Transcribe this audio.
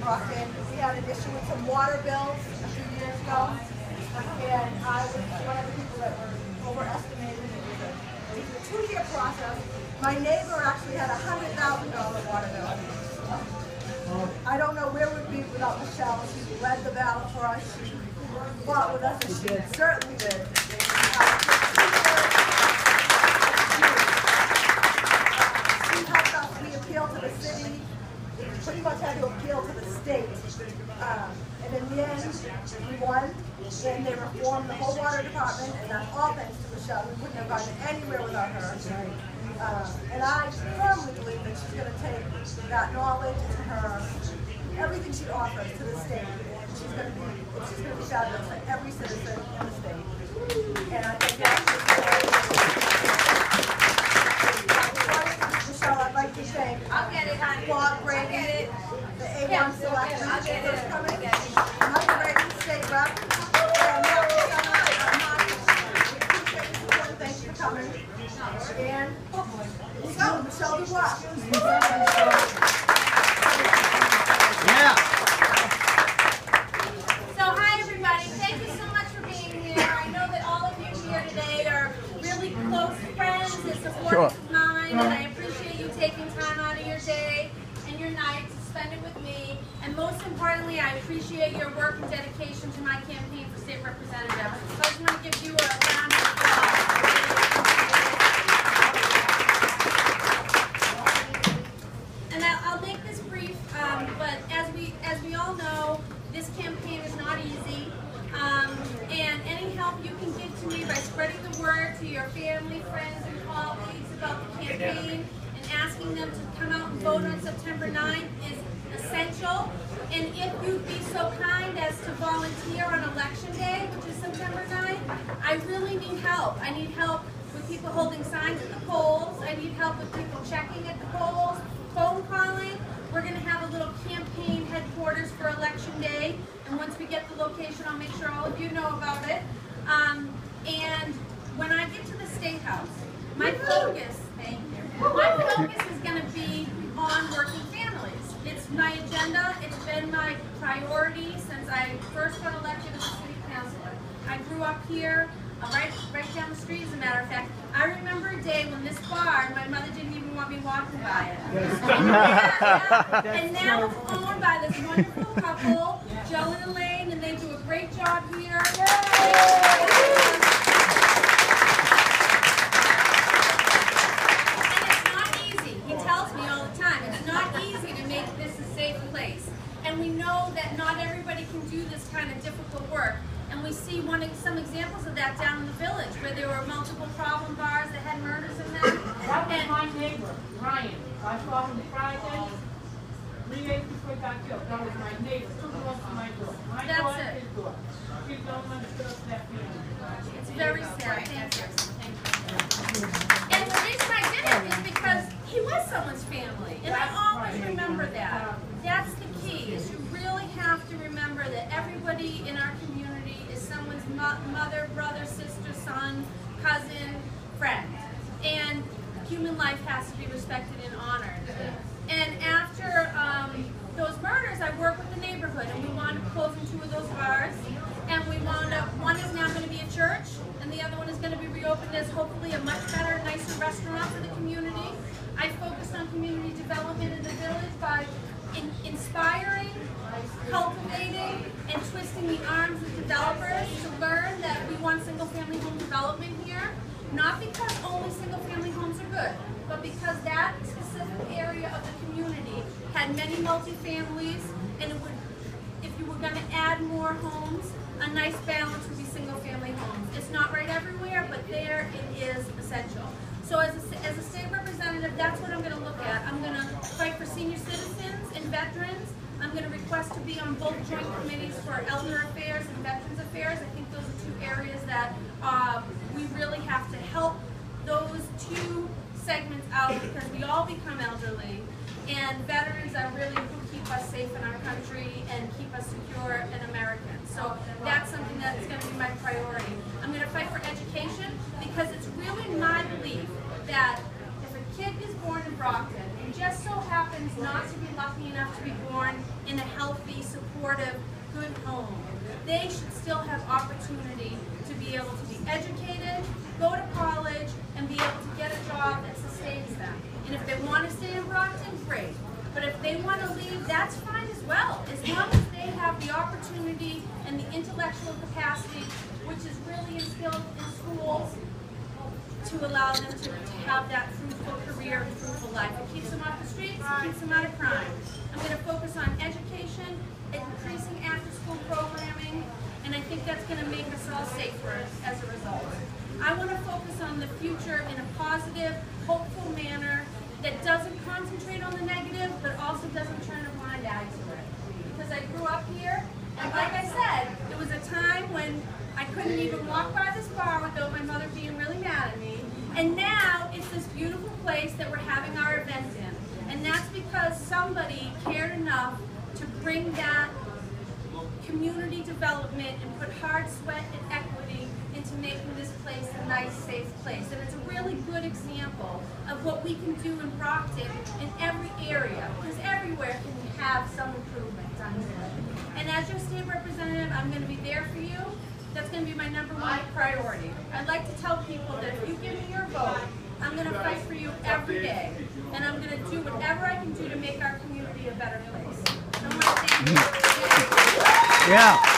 Brockton. We had an issue with some water bills a few years ago, and I was one of the people that were overestimated. It was a 2-year process. My neighbor actually had a $100,000 water bill. I don't know where we'd be without Michelle. She led the battle for us. She fought with us, and she certainly did. She helped us. We appealed to the city. We pretty much had to appeal to the state. And in the end, we won. And they reformed the whole water department, and that's all thanks to Michelle. We wouldn't have gotten anywhere without her. And I firmly believe that she's going to take that knowledge and her everything she offers to the state. She's going to be fabulous for every citizen in the state. And I think that's Michelle, I'd like to thank Bob Brady, the A1 selection that's coming, Mike Brady, state rep, and thank you for coming. And Michelle Dubois. Yeah. So hi everybody, thank you so much for being here. I know that all of you here today are really close friends and supporters of mine, and I appreciate you taking time out of your day and your night to spend it with me. And most importantly, I appreciate your work and dedication to my campaign for state representative. So I just want to give you a round of applause. And I'll make this brief, but as we all know, this campaign is not easy. And any help you can give to me by spreading the word to your family, friends, and colleagues about the campaign and asking them to come out and vote on September 9th is essential. And if you'd be so kind as to volunteer on Election Day, which is September 9th, I really need help. I need help with people holding signs at the polls. I need help with people checking at the polls, phone calling. We're going to have a little campaign headquarters for Election Day, and once we get the location, I'll make sure all of you know about it. And when I get to the State House, my focus is going to be on working families. It's my agenda. It's been my priority since I first got elected as a city councilor. I grew up here, right down the street, as a matter of fact. I remember a day when this bar, my mother didn't even want me walking by it. And now it's owned by this wonderful couple, Joe and Elaine, and they do a great job here. And it's not easy. He tells me all the time, it's not easy to make this a safe place. And we know that not everybody can do this kind of difficult work. And we see some examples of that down in the village, where there were multiple problem bars that had murders in them. That was my neighbor, Ryan. I saw him Friday, 3 days before he got killed. That was my neighbor, 2 doors from my door. My door and his door. He don't understand that feeling. It's very sad. Thank you. And the reason I did it is because he was someone's family. And I always remember that. That's the key, is you really have to remember that everybody in our community is someone's mother, brother, sister, son, cousin, friend. And human life has to be respected and honored. And after those murders, I worked with the neighborhood, and we wound up closing 2 of those bars. And we wound up, one is now going to be a church, and the other one is going to be reopened as hopefully a much better, nicer restaurant for the community. I focused on community development in the village by inspiring, cultivating, and twisting the arms of developers to learn that we want single-family home development here. Not because only single-family homes are good, but because that specific area of the community had many multi-families, and it would, if you were going to add more homes, a nice balance would be single-family homes. It's not right everywhere, but there it is essential. So as a state representative, that's what I'm going to look at. I'm going to fight for senior citizens and veterans. I'm going to request to be on both joint committees for elder affairs and veterans affairs. I think those are 2 areas that we really have to help those 2 segments out, because we all become elderly, and veterans are really who keep us safe in our country and keep us secure and American. So that's something that's going to be my priority. I'm going to fight for education, because it's really my belief that if a kid is born in Brockton and just so happens not to be lucky enough to be born in a healthy, supportive, good home, they should still have opportunity to be able to be educated, go to college, and be able to get a job that sustains them. And if they want to stay in Brockton, great. But if they want to leave, that's fine as well, as long as they have the opportunity and the intellectual capacity, which is really instilled in schools, to allow them to have that fruitful career and fruitful life. It keeps them off the streets, it keeps them out of crime. I'm going to focus on education, increasing after-school programming, and I think that's going to make us all safer as a result. I want to focus on the future in a positive, hopeful manner that doesn't concentrate on the negative, but also doesn't turn a blind eye to it. Because I grew up here, and like I said, there was a time when I couldn't even walk by this bar without my mother being really mad at me. And now it's this beautiful place that we're having our event in. And that's because somebody cared enough to bring that community development and put hard sweat and equity into making this place a nice, safe place. And it's a really good example of what we can do in Brockton in every area, because everywhere can have some improvement done to it. And as your state representative, I'm going to be there for you. That's going to be my #1 priority. I'd like to tell people that if you give me your vote, I'm going to fight for you every day. And I'm going to do whatever I can do to make our community a better place. So I want to thank you. Yeah.